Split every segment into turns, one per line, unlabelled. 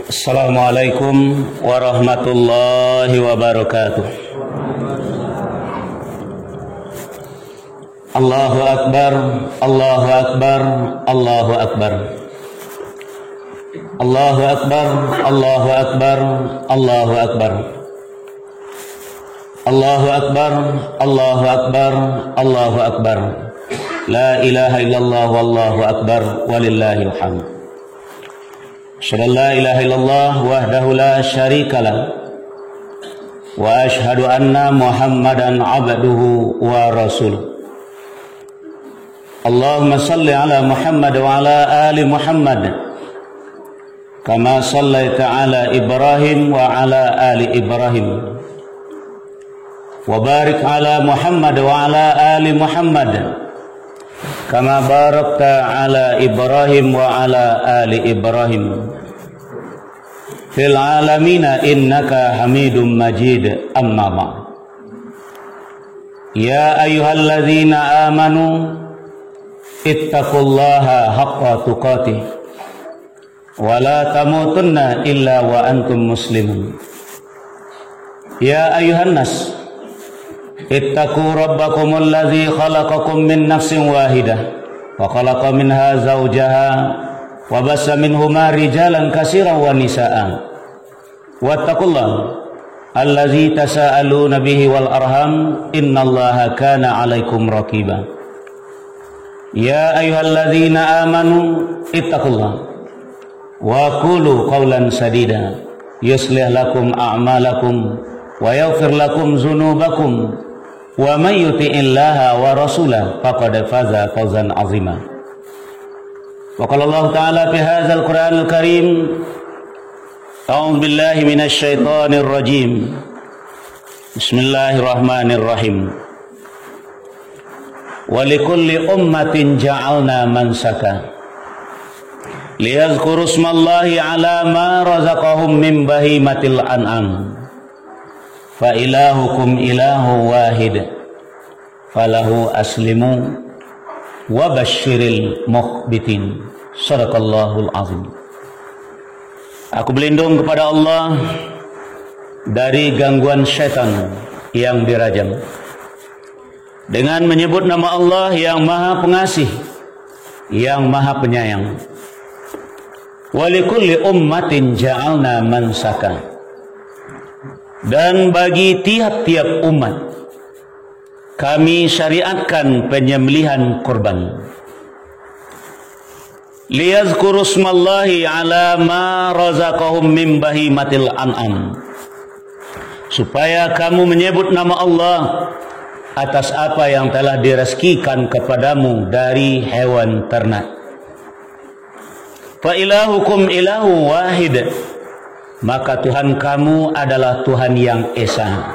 Assalamualaikum warahmatullahi wabarakatuh. Allahu Akbar, Allahu Akbar, Allahu Akbar. Allahu Akbar, Allahu Akbar, Allahu Akbar. Allahu Akbar, Allahu Akbar, Allahu Akbar. La ilaha illallah wallahu akbar walillahil hamd. Asyhadu an la ilaha illallah wahdahu la syarikalah wa asyhadu anna Muhammadan abduhu wa rasuluh. Allahumma salli ala Muhammad wa ala ali Muhammad kama sallaita ala Ibrahim wa ala ali Ibrahim wa barik ala Muhammad wa ala ali Muhammad kama barakta ala Ibrahim wa ala ali Ibrahim fil alamina innaka hamidum majid. Amma ba'd. Ya ayyuhalladzina amanu ittaqullaha haqqa tuqatih wa la tamutunna illa wa antum muslimun. Ya ayyuhan nas ittaqu rabbakumul ladzi khalaqakum min nafsin wahidah wa khalaqa minha zawjaha wa bassa minhuma rijalan katsiran wa nisaan. Wattaqullaha allazi tasaaluna bihi wal arham innallaha kana 'alaikum raqiba. Ya ayyuhalladzina amanu ittaqullaha wa qulu qawlan sadida yuslih lakum a'malakum wa yaghfir lakum dzunubakum wa may yuti'illaha wa rasulahu faqad faza fawzan 'azima. Wa qala Allah ta'ala fi hadzal Qur'anil Karim, a'udzu billahi minasy syaithanir rajim. Bismillahirrahmanirrahim. Wa likulli ummatin ja'alna mansaka liyadhkuru ismallahi 'ala ma razaqahum min bahimatil an'am. Fa ilahukum ilahu wahid falahu aslimu wa basyiril mukhbitin. Shadaqallahul azim. Aku berlindung kepada Allah dari gangguan syaitan yang dirajam dengan menyebut nama Allah yang Maha Pengasih, yang Maha Penyayang. Wa likulli ummatin ja'alna mansaka. Dan bagi tiap-tiap umat kami syariatkan penyembelihan kurban. Liyazkuru ismallahi ala ma razaqahum min bahimatil an'am. Supaya kamu menyebut nama Allah atas apa yang telah direzekikan kepadamu dari hewan ternak. Fa ilahukum ilahu wahid. Maka Tuhan kamu adalah Tuhan yang esa.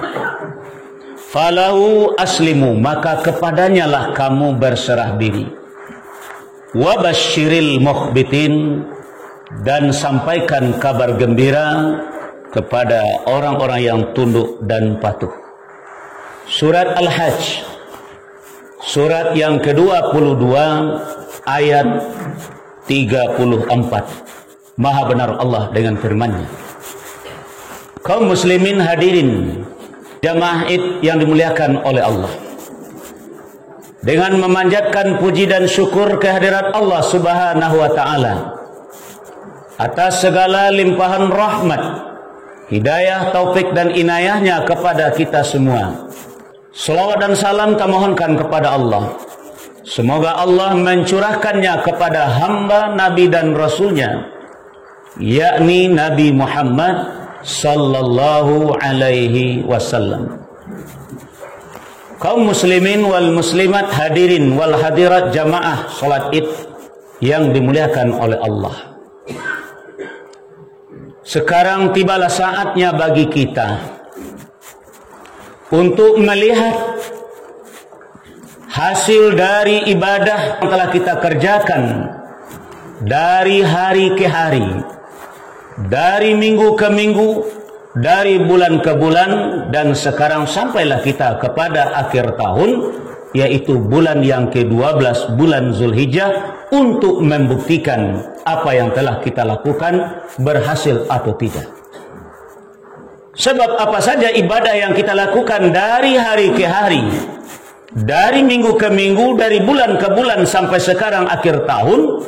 Falahu aslimu, maka kepadanya lah kamu berserah diri. Wa basyiril mukhbitin, dan sampaikan kabar gembira kepada orang-orang yang tunduk dan patuh. Surat Al-Hajj, surat yang ke-22 ayat 34. Maha benar Allah dengan firman-Nya. Kaum muslimin hadirin jamaah Id yang dimuliakan oleh Allah, dengan memanjatkan puji dan syukur kehadirat Allah Subhanahu wa taala atas segala limpahan rahmat, hidayah, taufik dan inayahnya kepada kita semua. Selawat dan salam kami mohonkan kepada Allah. Semoga Allah mencurahkannya kepada hamba Nabi dan Rasulnya, yakni Nabi Muhammad sallallahu alaihi wasallam. Kaum muslimin wal muslimat, hadirin wal hadirat jamaah salat Id yang dimuliakan oleh Allah. Sekarang tibalah saatnya bagi kita untuk melihat hasil dari ibadah yang telah kita kerjakan dari hari ke hari, dari minggu ke minggu, dari bulan ke bulan, dan sekarang sampailah kita kepada akhir tahun yaitu bulan yang ke-12, bulan Zulhijjah, untuk membuktikan apa yang telah kita lakukan berhasil atau tidak. Sebab apa saja ibadah yang kita lakukan dari hari ke hari, dari minggu ke minggu, dari bulan ke bulan sampai sekarang akhir tahun,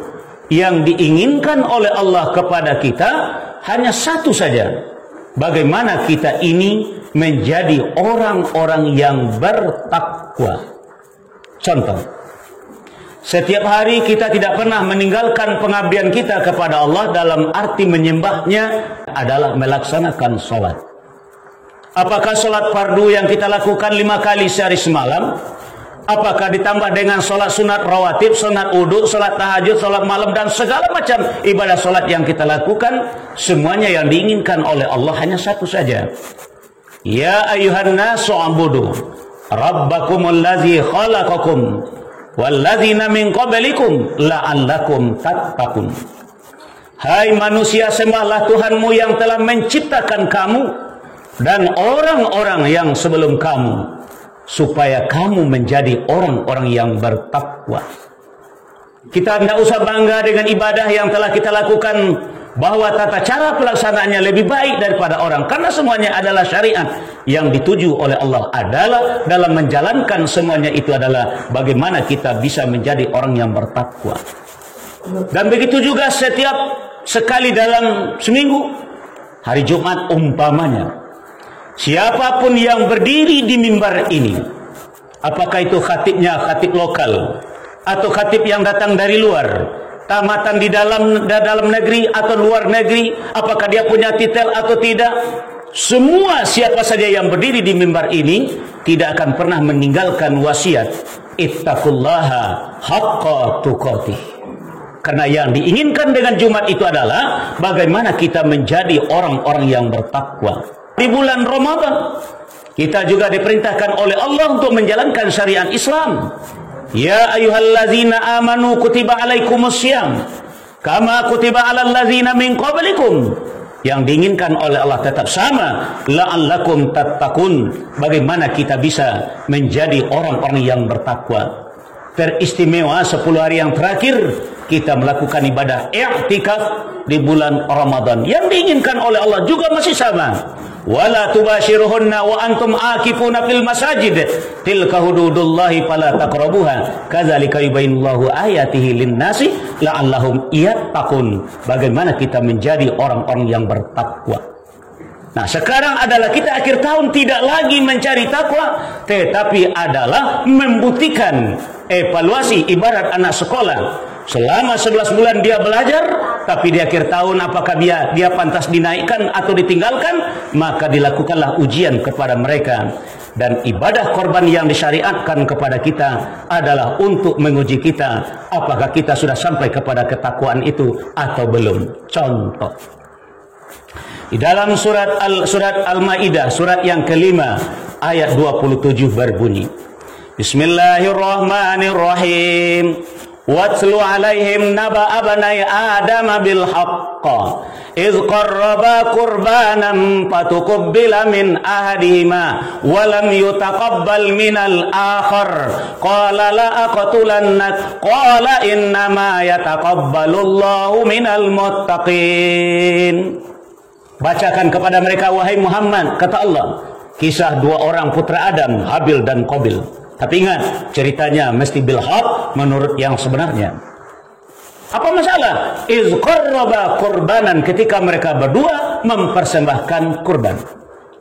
yang diinginkan oleh Allah kepada kita hanya satu saja: bagaimana kita ini menjadi orang-orang yang bertakwa. Contoh, setiap hari kita tidak pernah meninggalkan pengabdian kita kepada Allah dalam arti menyembahnya adalah melaksanakan sholat. Apakah sholat fardu yang kita lakukan 5 kali sehari semalam? Apakah ditambah dengan sholat sunat rawatib, sunat wudu, sholat tahajud, sholat malam, dan segala macam ibadah sholat yang kita lakukan? Semuanya yang diinginkan oleh Allah hanya satu saja. Ya ayuhan nasu abudu rabbakumul ladzi khalaqakum walladzina min qablikum la'allakum tattaqun. Hai manusia, sembahlah Tuhanmu yang telah menciptakan kamu dan orang-orang yang sebelum kamu, supaya kamu menjadi orang-orang yang bertakwa. Kita tidak usah bangga dengan ibadah yang telah kita lakukan, bahwa tata cara pelaksanaannya lebih baik daripada orang, karena semuanya adalah syariat. Yang dituju oleh Allah adalah dalam menjalankan semuanya itu adalah bagaimana kita bisa menjadi orang yang bertakwa. Dan begitu juga setiap sekali dalam seminggu, hari Jumat umpamanya, siapapun yang berdiri di mimbar ini, apakah itu khatibnya khatib lokal atau khatib yang datang dari luar, tamatan di dalam negeri atau luar negeri, apakah dia punya titel atau tidak, semua siapa saja yang berdiri di mimbar ini tidak akan pernah meninggalkan wasiat ittaqullaha haqqa tuqatih. Karena yang diinginkan dengan Jumat itu adalah bagaimana kita menjadi orang-orang yang bertakwa. Di bulan Ramadan kita juga diperintahkan oleh Allah untuk menjalankan syariat Islam. Ya ayyuhallazina amanu kutiba alaikumussyam kama kutiba alal ladzina min qablikum. Yang diinginkan oleh Allah tetap sama, la'allakum tattaqun. Bagaimana kita bisa menjadi orang-orang yang bertakwa. Teristimewa 10 hari yang terakhir kita melakukan ibadah i'tikaf di bulan Ramadan. Yang diinginkan oleh Allah juga masih sama. Wala tubashiruhunna wa antum akifuna fil masajid tilka hududullahi fala taqrabuha kadzalika yubayyinullahu ayatihi lin-nasi la'allahum yattaqun. Bagaimana kita menjadi orang-orang yang bertakwa. Nah, sekarang adalah kita akhir tahun tidak lagi mencari takwa, tetapi adalah membuktikan evaluasi. Ibarat anak sekolah, selama 11 bulan dia belajar, tapi di akhir tahun apakah dia pantas dinaikkan atau ditinggalkan, maka dilakukanlah ujian kepada mereka. Dan ibadah korban yang disyariatkan kepada kita adalah untuk menguji kita, apakah kita sudah sampai kepada ketakwaan itu atau belum. Contoh, di dalam surat Al-Maidah, surat yang kelima, ayat 27 berbunyi, Bismillahirrahmanirrahim. Watlu alaihim naba abnai Adam bil haqq idh qarraba qurbanan fatuqabbala min ahadihima wa lam yutaqabbal minal akhar qala la aqtulannak qala innama yataqabbalullahu minal muttaqin. Bacakan kepada mereka, wahai Muhammad, kata Allah, kisah 2 orang putra Adam, Habil dan Qabil. Tapi ingat, ceritanya mesti bil haq, menurut yang sebenarnya. Apa masalah? Iz qarraba qurbanan, ketika mereka berdua mempersembahkan kurban.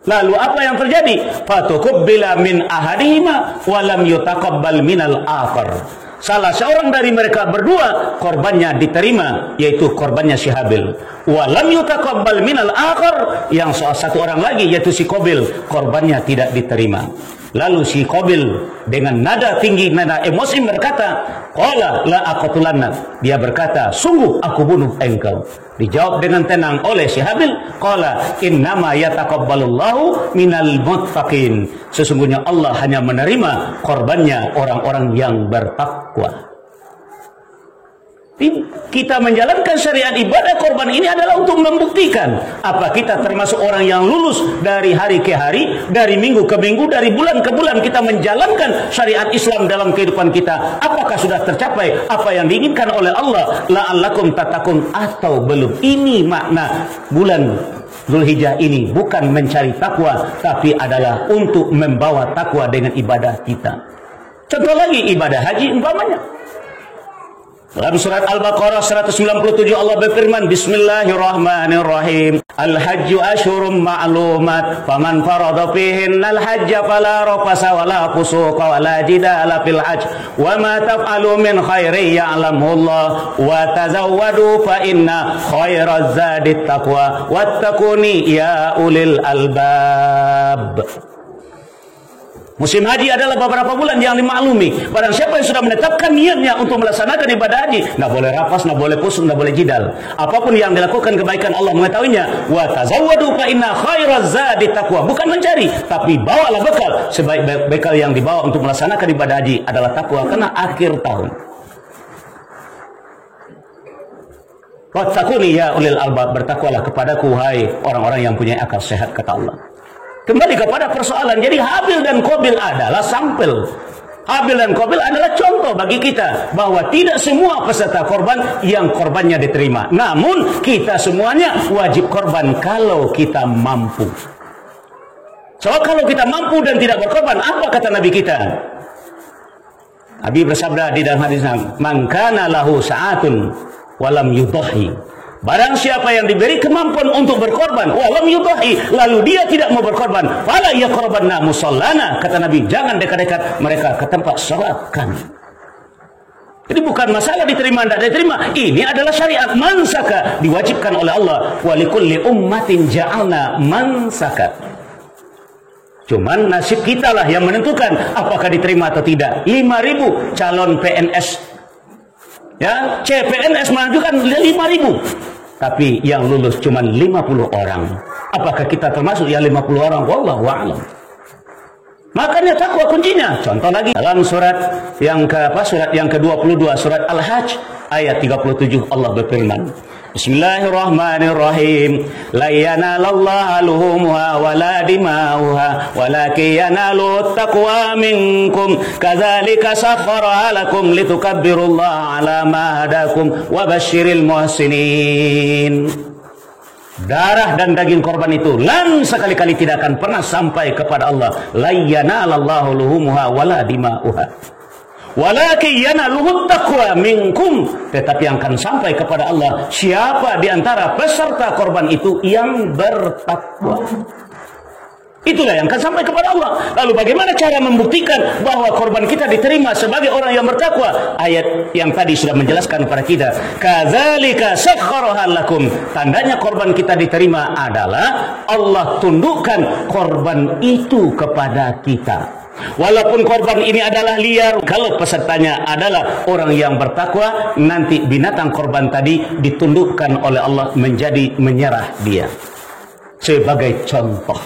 Lalu apa yang terjadi? Fatuqabbala min ahadihima wa lam yutaqabbal minal akhar. Salah seorang dari mereka berdua korbannya diterima, yaitu korbannya si Habil. Wa lam yutaqabbal minal akhar, yang satu orang lagi yaitu si Qabil, korbannya tidak diterima. Lalu si Qabil dengan nada tinggi, nada emosi berkata, qala la aqtulannak. Dia berkata, sungguh aku bunuh engkau. Dijawab dengan tenang oleh si Habil, qala innama yataqabbalullahu minal muttaqin. Sesungguhnya Allah hanya menerima korbannya orang-orang yang bertakwa. Kita menjalankan syariat ibadah korban ini adalah untuk membuktikan apa kita termasuk orang yang lulus dari hari ke hari, dari minggu ke minggu, dari bulan ke bulan kita menjalankan syariat Islam dalam kehidupan kita. Apakah sudah tercapai apa yang diinginkan oleh Allah? La'allakum tattaqun atau belum? Ini makna bulan Zulhijjah ini, bukan mencari takwa, tapi adalah untuk membawa takwa dengan ibadah kita. Contoh lagi ibadah haji umpamanya. Dalam surat Al-Baqarah 197 Allah berfirman, Bismillahirrahmanirrahim. Al-hajju asyhurum ma'lumat, faman farada fihinnal hajja fala rafasa wala fusuqa wala jidala fil hajj, wa ma taf'alu min khairin ya'lamullah, wa tazawwadu fa inna khairaz zadit taqwa wattaquni ya ulil albab. Musim haji adalah beberapa bulan yang dimaklumi. Barang siapa yang sudah menetapkan niatnya untuk melaksanakan ibadah haji, tidak boleh rapas, tidak boleh pusing, tidak boleh jidal. Apapun yang dilakukan kebaikan Allah mengetahuinya. Wa tazawwadu fa inna khairaz zadi taqwa. Bukan mencari, tapi bawalah bekal. Sebaik bekal yang dibawa untuk melaksanakan ibadah haji adalah takwa, karena akhir tahun. Wattaquni ya ulil albab, bertakwalah kepadaku hai orang-orang yang punya akal sehat, kata Allah. Kembali kepada persoalan, jadi Habil dan Qabil adalah sampel. Habil dan Qabil adalah contoh bagi kita bahwa tidak semua peserta korban yang korbannya diterima. Namun kita semuanya wajib korban kalau kita mampu. So kalau kita mampu dan tidak berkorban, apa kata Nabi kita? Nabi bersabda di dalam hadisnya, "Man kana lahu sa'atun walam yudhi." Barang siapa yang diberi kemampuan untuk berkorban, walam yudhi, lalu dia tidak mau berkorban, fala yaqrabanna musallana, kata Nabi, jangan dekat-dekat mereka ke tempat salat kami. Jadi bukan masalah diterima tidak diterima, ini adalah syariat mansaka, diwajibkan oleh Allah. Wa likulli ummatin ja'alna mansaka. Cuman nasib kita lah yang menentukan apakah diterima atau tidak. 5.000 calon PNS, ya, CPNS mengajukan 5.000, tapi yang lulus cuma 50 orang. Apakah kita termasuk yang 50 orang? Wallahu a'lam. Makanya takwa kuncinya. Contoh lagi dalam surat yang ke-22 surat Al-Hajj ayat 37 Allah berfirman, Bismillahirrahmanirrahim. La yanalallaha luhumuha wala dima'uha walakin yanalu taqwa minkum kadzalika sakhkhara lakum litukabbirullaha ala ma hadakum wa basyiril muhsinin. Darah dan daging korban itu sekali-kali tidak akan pernah sampai kepada Allah. La yanalallahu luhumuha wala dima'uha walakin yanaluhut taqwa minkum, tetapi yang akan sampai kepada Allah siapa di antara peserta korban itu yang bertakwa. Itulah yang akan sampai kepada Allah. Lalu bagaimana cara membuktikan bahwa korban kita diterima sebagai orang yang bertakwa? Ayat yang tadi sudah menjelaskan kepada kita, kadzalika sakhkharaha lakum. Tandanya korban kita diterima adalah Allah tundukkan korban itu kepada kita. Walaupun korban ini adalah liar, kalau pesertanya adalah orang yang bertakwa, nanti binatang korban tadi ditundukkan oleh Allah menjadi menyerah dia. Sebagai contoh,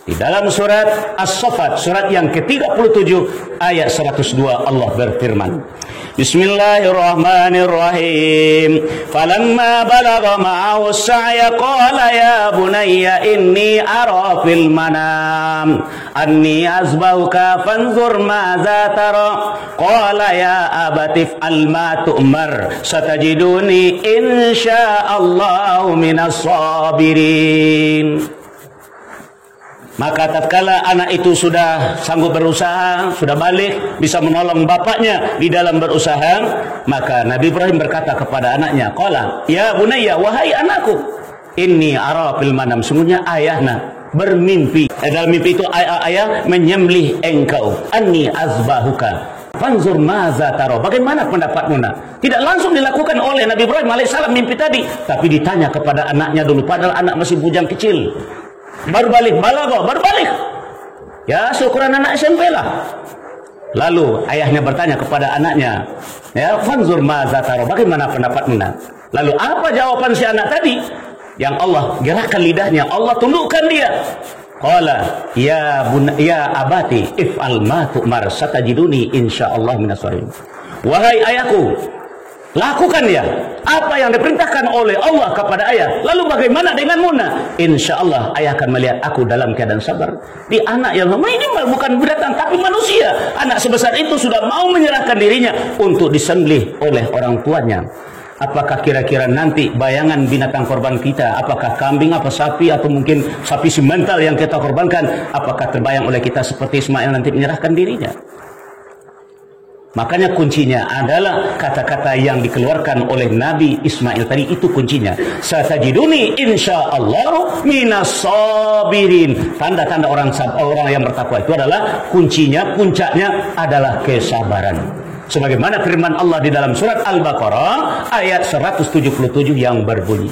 di dalam surat As-Saffat, surat yang ke-37 ayat 102 Allah berfirman, Bismillahirrahmanirrahim. Falamma balagha ma'ahu as-sa'ya qala ya bunayya inni ara fil manam anni azbahuka fanzur madza tara. Qala ya abati fa'al ma tu'mar satajiduni insyaallahu minas sabirin. Maka tatkala anak itu sudah sanggup berusaha, sudah balik, bisa menolong bapaknya di dalam berusaha, maka Nabi Ibrahim berkata kepada anaknya, qala ya bunayya, wahai anakku, inni ara fil manam, sungguhnya ayahna bermimpi. Dalam mimpi itu ayah menyembelih engkau, anni azbahuka fanzur maza taro, bagaimana pendapatmu nak? Tidak langsung dilakukan oleh Nabi Ibrahim alaihissalam mimpi tadi, tapi ditanya kepada anaknya dulu, padahal anak masih bujang kecil. Baru balik, baru balik. Ya, syukuran anak SMP lah. Lalu ayahnya bertanya kepada anaknya, ya, fanzur maza taro, bagaimana pendapatmu nak? Lalu apa jawaban si anak tadi? Yang Allah gerakkan lidahnya, Allah tundukkan dia. Qala ya abati if'al ma tu'mar satajiduni insyaallah minas sabirin. Wahai ayahku, Lakukan ya apa yang diperintahkan oleh Allah kepada ayah. Lalu bagaimana denganmu? Insya Allah ayah akan melihat aku dalam keadaan sabar. Di anak yang minimal bukan binatang tapi manusia. Anak sebesar itu sudah mau menyerahkan dirinya untuk disembelih oleh orang tuanya. Apakah kira-kira nanti bayangan binatang korban kita, apakah kambing, apa sapi, atau mungkin sapi simental yang kita korbankan, apakah terbayang oleh kita seperti Ismail nanti menyerahkan dirinya? Makanya kuncinya adalah kata-kata yang dikeluarkan oleh Nabi Ismail tadi, itu kuncinya. Satajiduni insyaallah minas sabirin. Tanda-tanda orang yang bertakwa itu adalah kuncinya, puncaknya adalah kesabaran. Sebagaimana firman Allah di dalam surat Al-Baqarah ayat 177 yang berbunyi,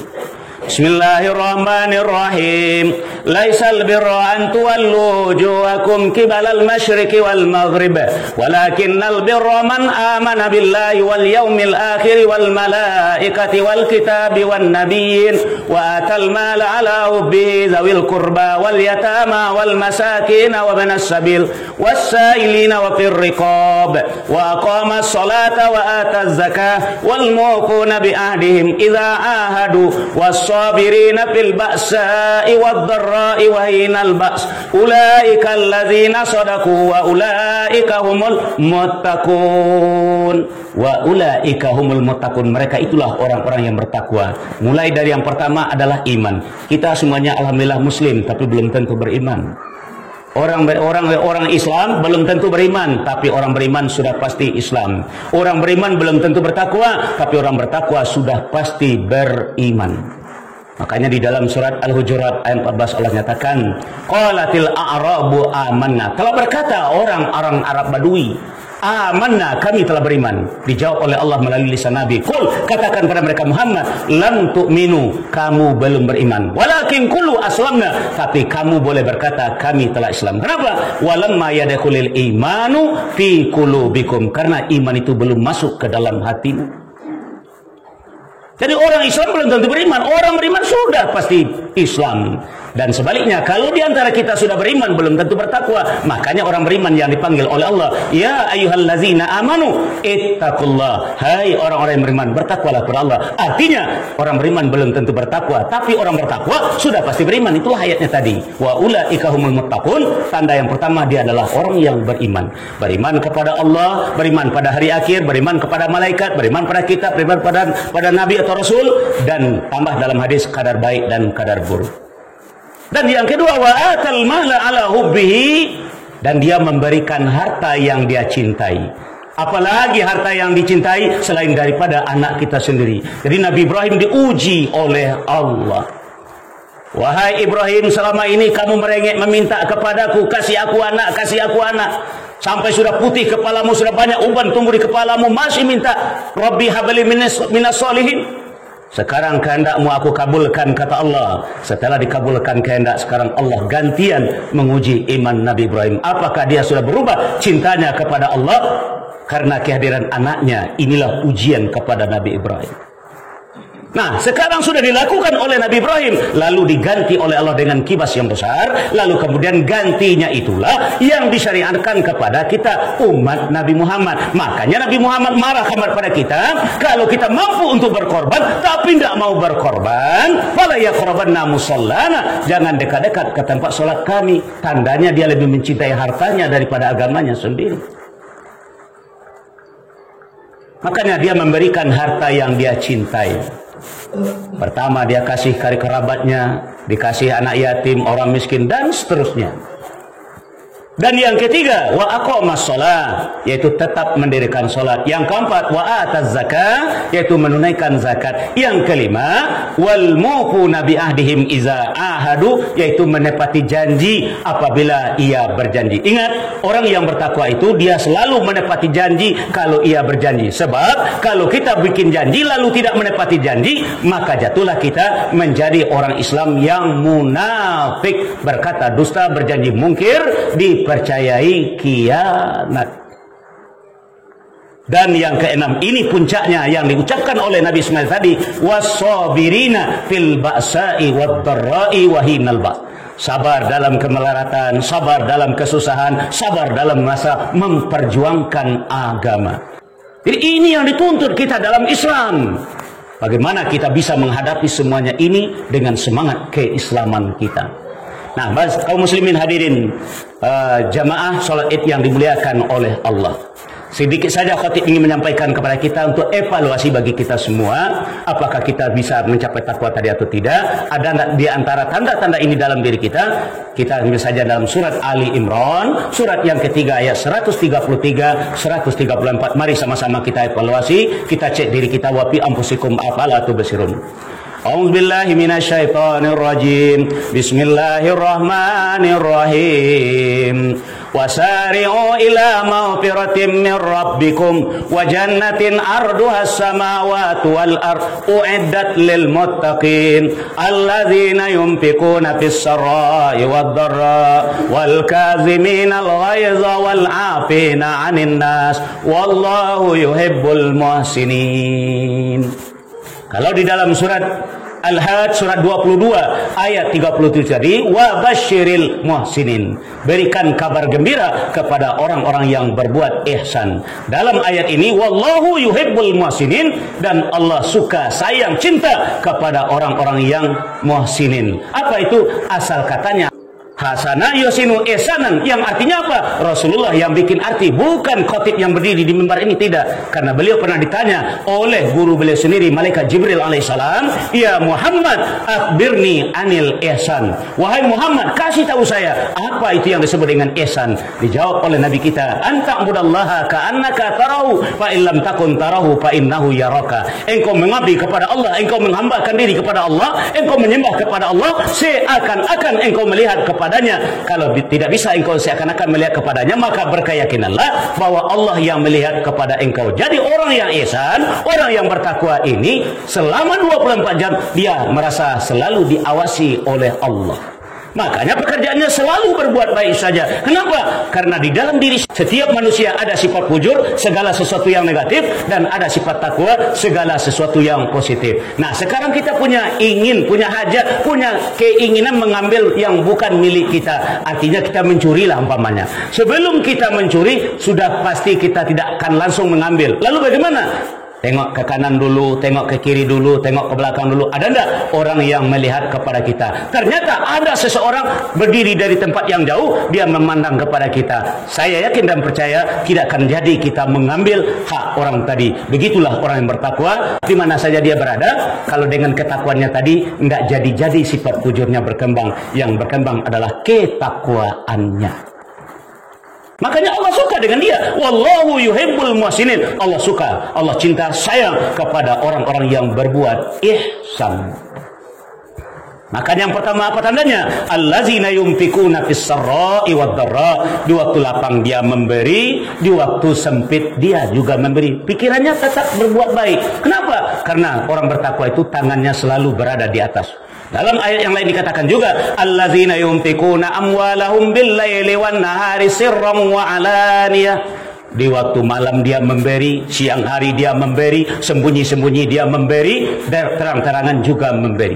Bismillahirrahmanirrahim. Laisal birra an tuwallu wujuhakum qibalal masyriqi wal maghrib, walakinnal birra man amana billahi wal yawmil akhir wal malaikati wal kitabi wan nabiyyin wa atal mala ala hubbihi zawil qurba wal yatama wal masakin wa banas sabil was-sailina wa fir riqab wa aqamas salata wa ataz zakah wal muquna bi ahdihim idza ahadu was-sabirina fil ba'sa'i wad-dharra'i wa hinal ba's ulaika alladzina sadaqu wa ulaika humul muttaqun. Wa ulaika humul muttaqun, mereka itulah orang-orang yang bertakwa. Mulai dari yang pertama adalah iman. Kita semuanya alhamdulillah muslim tapi belum tentu beriman. Orang Islam belum tentu beriman, tapi orang beriman sudah pasti Islam. Orang beriman belum tentu bertakwa, tapi orang bertakwa sudah pasti beriman. Makanya di dalam surat Al-Hujurat ayat 14 Allah nyatakan, qalatil a'rabu amanna. Telah berkata orang-orang Arab Badui, amanna, kami telah beriman. Dijawab oleh Allah melalui lisan Nabi, qul, katakan pada mereka Muhammad, lam tu'minu, kamu belum beriman, walakin qulu aslamna, tapi kamu boleh berkata kami telah Islam. Kenapa? Walamma yadkhulul imanu fi qulubikum, karena iman itu belum masuk ke dalam hatimu. Jadi orang Islam belum tentu beriman, orang beriman sudah pasti Islam. Dan sebaliknya, kalau di antara kita sudah beriman belum tentu bertakwa. Makanya orang beriman yang dipanggil oleh Allah, ya ayyuhallazina amanu ittaqullah. Hai orang-orang yang beriman, bertakwalah kepada Allah. Artinya orang beriman belum tentu bertakwa, tapi orang bertakwa sudah pasti beriman. Itulah ayatnya tadi. Wa ulaika humul muttaqun. Tanda yang pertama, dia adalah orang yang beriman. Beriman kepada Allah, beriman pada hari akhir, beriman kepada malaikat, beriman pada kitab, beriman pada nabi atau rasul, dan tambah dalam hadis kadar baik dan kadar buruk. Dan yang kedua, wa atal mala ala hubbihi, dan dia memberikan harta yang dia cintai. Apalagi harta yang dicintai selain daripada anak kita sendiri. Jadi Nabi Ibrahim diuji oleh Allah. Wahai Ibrahim, selama ini kamu merengek meminta kepadaku, kasih aku anak, kasih aku anak. Sampai sudah putih kepalamu, sudah banyak uban tumbuh di kepalamu, masih minta Rabbi habli minas solihin. Sekarang kehendakmu aku kabulkan, kata Allah. Setelah dikabulkan kehendak, sekarang Allah gantian menguji iman Nabi Ibrahim. Apakah dia sudah berubah cintanya kepada Allah karena kehadiran anaknya? Inilah ujian kepada Nabi Ibrahim. Nah, sekarang sudah dilakukan oleh Nabi Ibrahim, lalu diganti oleh Allah dengan kibas yang besar, lalu kemudian gantinya itulah yang disyariatkan kepada kita umat Nabi Muhammad. Makanya Nabi Muhammad marah kepada kita kalau kita mampu untuk berkorban tapi tidak mau berkorban. Fala yaqrabanna musallana, jangan dekat-dekat ke tempat sholat kami. Tandanya dia lebih mencintai hartanya daripada agamanya sendiri. Makanya dia memberikan harta yang dia cintai. Pertama, dia kasih kari kerabatnya, dikasih anak yatim, orang miskin, dan seterusnya. Dan yang ketiga, wa aqamas shalah, yaitu tetap mendirikan salat. Yang keempat, wa ataz zakah, yaitu menunaikan zakat. Yang kelima, wal muquna bi ahdihim iza ahadu, yaitu menepati janji apabila ia berjanji. Ingat, orang yang bertakwa itu dia selalu menepati janji kalau ia berjanji. Sebab kalau kita bikin janji lalu tidak menepati janji, maka jatuhlah kita menjadi orang Islam yang munafik, berkata dusta, berjanji mungkir, dipercayai khianat. Dan yang keenam, ini puncaknya yang diucapkan oleh Nabi Ismail tadi, was-sabirina fil ba'sa'i wad-dharra'i wa hinal ba'. Sabar dalam kemelaratan, sabar dalam kesusahan, sabar dalam masa memperjuangkan agama. Jadi ini yang dituntut kita dalam Islam. Bagaimana kita bisa menghadapi semuanya ini dengan semangat keislaman kita. Nah, kaum muslimin hadirin jamaah salat Id yang dimuliakan oleh Allah. Sedikit saja khatib ingin menyampaikan kepada kita untuk evaluasi bagi kita semua, apakah kita bisa mencapai takwa tadi atau tidak. Ada enggak di antara tanda-tanda ini dalam diri kita? Kita ambil saja dalam surat Ali Imran, surat yang ketiga ayat 133, 134. Mari sama-sama kita evaluasi, kita cek diri kita, wa fi anfusikum afala tubsirun. A'udzubillahi minasyaitonirrajim. Bismillahirrahmanirrahim. Wasari'u ila maghfiratin min rabbikum wa jannatin arduha as-samawati wal ard u'iddat lil muttaqin alladzina yunfiquna fis sarai wad dharra wal kazimina al ghaiza wal 'afina 'anil nas wallahu yuhibbul muhsinin. Kalau di dalam surat Al-Hajj surat 22 ayat 37 tadi, wa basyiril muhsinin, berikan kabar gembira kepada orang-orang yang berbuat ihsan. Dalam ayat ini wallahu yuhibbul muhsinin, dan Allah suka, sayang, cinta kepada orang-orang yang muhsinin. Apa itu asal katanya? Hasanah yusinu ihsanan, yang artinya apa? Rasulullah yang bikin arti, bukan khatib yang berdiri di mimbar ini, tidak. Karena beliau pernah ditanya oleh guru beliau sendiri, malaikat Jibril alaihissalam, ya Muhammad, akhbirni anil ihsan. Wahai Muhammad, kasih tahu saya apa itu yang disebut dengan ihsan. Dijawab oleh Nabi kita, anta'budallaha ka'annaka tarahu fa illam takun tarahu fa innahu yaraka. Engkau mengabdi kepada Allah, engkau menghambakan diri kepada Allah, engkau menyembah kepada Allah seakan-akan engkau melihat kepada kepadanya. Kalau tidak bisa engkau seakan-akan melihat kepadanya, maka berkeyakinanlah bahwa Allah yang melihat kepada engkau. Jadi orang yang ihsan, orang yang bertakwa ini selama 24 jam dia merasa selalu diawasi oleh Allah. Makanya pekerjaannya selalu berbuat baik saja. Kenapa? Karena di dalam diri setiap manusia ada sifat fujur, segala sesuatu yang negatif, dan ada sifat takwa, segala sesuatu yang positif. Nah, sekarang kita punya hajat, punya keinginan mengambil yang bukan milik kita. Artinya kita mencurilah umpamanya. Sebelum kita mencuri, sudah pasti kita tidak akan langsung mengambil. Lalu bagaimana? Tengok ke kanan dulu, tengok ke kiri dulu, tengok ke belakang dulu. Ada enggak orang yang melihat kepada kita? Ternyata ada seseorang berdiri dari tempat yang jauh, dia memandang kepada kita. Saya yakin dan percaya tidak akan jadi kita mengambil hak orang tadi. Begitulah orang yang bertakwa, di mana saja dia berada. Kalau dengan ketakwaannya tadi enggak jadi-jadi sifat fujurnya berkembang. Yang berkembang adalah ketakwaannya. Makanya Allah suka dengan dia. Wallahu yuhibbul muhsinin. Allah suka, Allah cinta, sayang kepada orang-orang yang berbuat ihsan. Makanya yang pertama apa tandanya? Allazina yunfikuna fis sarra'i wad dharra. Di waktu lapang dia memberi, di waktu sempit dia juga memberi. Pikirannya tetap berbuat baik. Kenapa? Karena orang bertakwa itu tangannya selalu berada di atas. Dalam ayat yang lain dikatakan juga, allazina yunfikuna amwalahum bil-laili wan-nahari sirran wa alaniyah. Di waktu malam dia memberi, siang hari dia memberi, sembunyi-sembunyi dia memberi, dan terang-terangan juga memberi.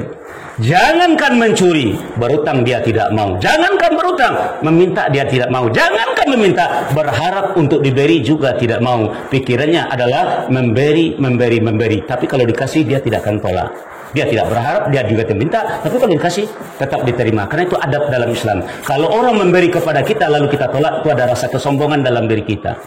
Jangankan mencuri, berutang dia tidak mau. Jangankan berutang, meminta dia tidak mau. Jangankan meminta, berharap untuk diberi juga tidak mau. Pikirannya adalah memberi, memberi, memberi. Tapi kalau dikasih dia tidak akan tolak. Dia tidak berharap, dia juga minta, tapi kalau dikasih tetap diterima. Karena itu adab dalam Islam. Kalau orang memberi kepada kita lalu kita tolak, itu ada rasa kesombongan dalam diri kita.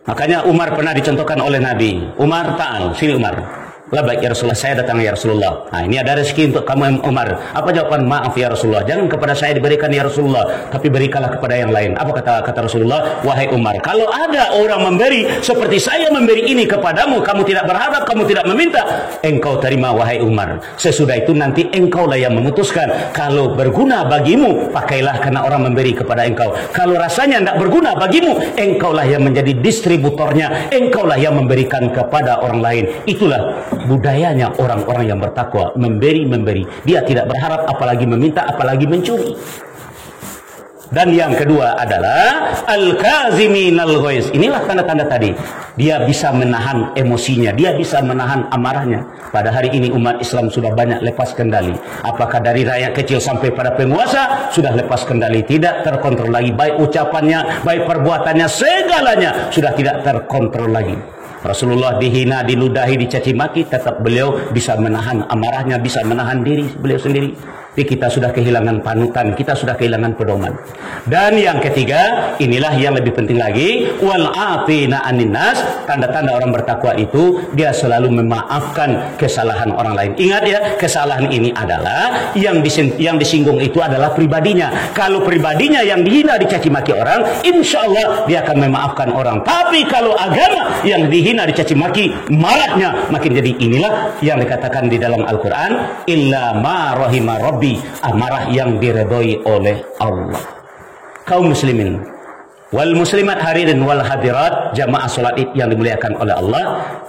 Makanya Umar pernah dicontohkan oleh Nabi. Umar, ta'al, sini Umar. Labbaik ya Rasulullah, saya datang ya Rasulullah. Nah, ini ada rezeki untuk kamu Umar. Apa jawaban? Maaf ya Rasulullah, jangan kepada saya diberikan ya Rasulullah, tapi berikanlah kepada yang lain. Apa kata Rasulullah? Wahai Umar, kalau ada orang memberi seperti saya memberi ini kepadamu, kamu tidak berharap, kamu tidak meminta, engkau terima wahai Umar. Sesudah itu nanti engkaulah yang memutuskan. Kalau berguna bagimu, pakailah karena orang memberi kepada engkau. Kalau rasanya tidak berguna bagimu, engkaulah yang menjadi distributornya, engkaulah yang memberikan kepada orang lain. Itulah budayanya orang-orang yang bertakwa, memberi. Dia tidak berharap, apalagi meminta, apalagi mencuri. Dan yang kedua adalah al-kaziminal ghaiz. Inilah tanda-tanda tadi. Dia bisa menahan emosinya, dia bisa menahan amarahnya. Pada hari ini umat Islam sudah banyak lepas kendali. Apakah dari rakyat kecil sampai pada penguasa sudah lepas kendali, tidak terkontrol lagi, baik ucapannya, baik perbuatannya, segalanya sudah tidak terkontrol lagi. Rasulullah dihina, diludahi, dicaci maki, tetap beliau bisa menahan amarahnya, bisa menahan diri beliau sendiri. Tapi kita sudah kehilangan panutan, kita sudah kehilangan pedoman. Dan yang ketiga, inilah yang lebih penting lagi, wal afina anin nas. Tanda-tanda orang bertakwa itu dia selalu memaafkan kesalahan orang lain. Ingat ya, kesalahan ini adalah yang disinggung itu adalah pribadinya. Kalau pribadinya yang dihina, dicaci maki orang, insya Allah dia akan memaafkan orang. Tapi kalau agama yang dihina, dicaci maki, marahnya makin jadi. Inilah yang dikatakan di dalam Al-Quran, illa ma rahima rabbi, amarah yang diredoi oleh Allah. Kaum muslimin wal muslimat hadirin wal hadirat, jamaah salat Id yang dimuliakan oleh Allah,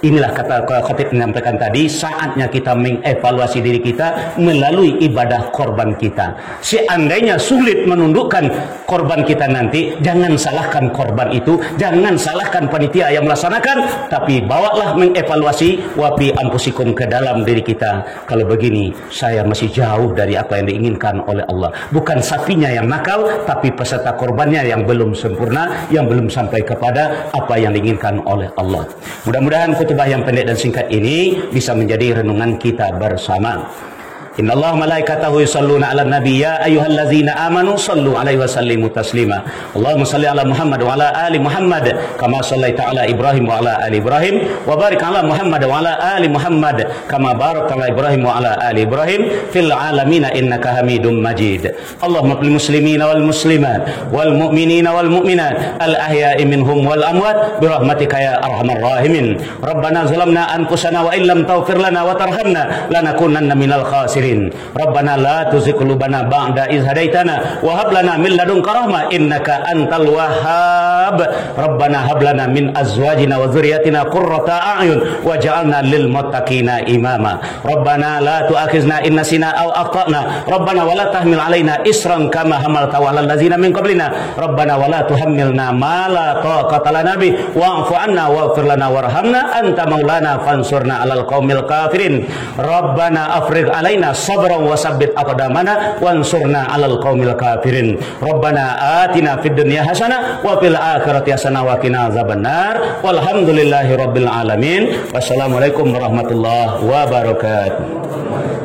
inilah kata khatib menyampaikan tadi, saatnya kita mengevaluasi diri kita melalui ibadah korban kita. Seandainya sulit menundukkan korban kita nanti, jangan salahkan korban itu, jangan salahkan panitia yang melaksanakan, tapi bawalah mengevaluasi wapi ampusikum ke dalam diri kita. Kalau begini, saya masih jauh dari apa yang diinginkan oleh Allah. Bukan sapinya yang nakal, tapi peserta korbannya yang belum sempurna, yang belum sampai kepada apa yang diinginkan oleh Allah. Mudah-mudahan khutbah yang pendek dan singkat ini bisa menjadi renungan kita bersama. Innallaha malaikatahu yusalluna 'alan nabi ya ayyuhallazina amanu sallu 'alaihi wa sallimu taslima. Allahumma salli 'ala Muhammad wa 'ala ali Muhammad kama shallaita 'ala Ibrahim wa 'ala ali Ibrahim wa barik 'ala Muhammad wa 'ala ali Muhammad kama barakta 'ala Ibrahim wa 'ala ali Ibrahim fil 'alamin innaka Hamidum Majid. Allahumma lil muslimina wal muslimat wal mu'minina wal mu'minat al ahya'i minhum wal amwat bi rahmatika ya arhamar rahimin. Rabbana zalamna anfusana wa illam taghfir lana wa tarhamna lanakunanna minal khasirin. Rabbana la tuzigh qulubana ba'da idh hadaitana wa hab lana min ladunka rahmah innaka antal wahhab. Rabbana hab lana min azwajina wa dhurriyyatina qurrata a'yun waj'alna lil muttaqina imama. Rabbana la tu'akhizna in nasina aw akhtana. Rabbana wa la tahmil 'alaina isran kama hamaltahu 'alal ladzina min qablina. Rabbana wa la tuhammilna ma la taqata lana bih wa'fu 'anna waghfir lana warhamna anta maulana fansurna 'alal qaumil kafirin. Rabbana afrigh 'alaina sabran wa sabbit aqdamana wansurna 'alal qaumil kafirin. Rabbana atina fid dunya hasanah wa fil akhirati hasanah wa qina azabannar. Walhamdulillahi rabbil alamin. Wassalamualaikum warahmatullahi wabarakatuh.